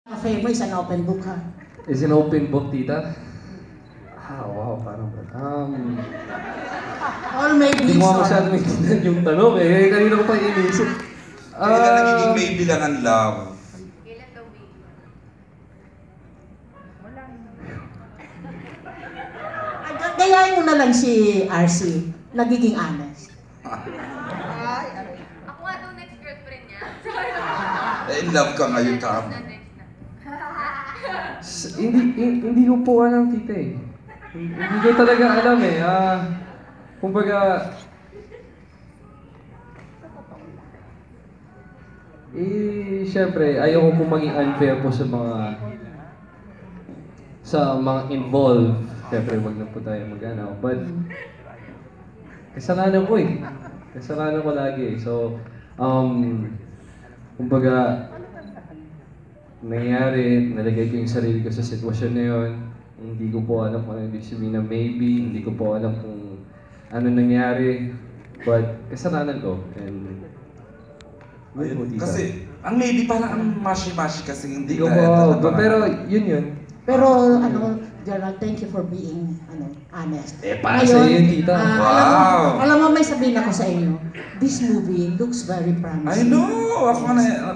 Cafe mo is an open book, ha? Is an open book, tita? Ah, wow, parang... All may Hindi be mo so. masyado maintindihan yung tanong eh. Kanina ko pa iniisip. Kailan nagiging may bilang ang love? Kailan daw baby? Gayahin mo na lang si RC. Nagiging honest. Ako nga daw next girlfriend niya. In love ka ngayon, tama. Hindi ko po alam, tita eh. Hindi ko talaga alam eh. Kumbaga... Siyempre, ayoko po maging unfair po sa mga involved. Siyempre, wag na po tayo mag-ano. But, kasalanan ko eh. Kasalanan ko lagi eh. So, kumbaga, nangyari, nalagay ko yung sarili ko sa sitwasyon na yun. Hindi ko po alam kung ano ibig sabihin na maybe. Hindi ko po alam kung ano nangyari. But, kasalanan ko. And, Ayun, kasi, ang maybe parang ang mashi-mashi kasi hindi hindi ko po, pero yun. Pero, Gerald, thank you for being, honest. Para sa iyo, tita. Wow! Alam mo, may sabihin ako sa inyo. This movie looks very promising. I know! Ako na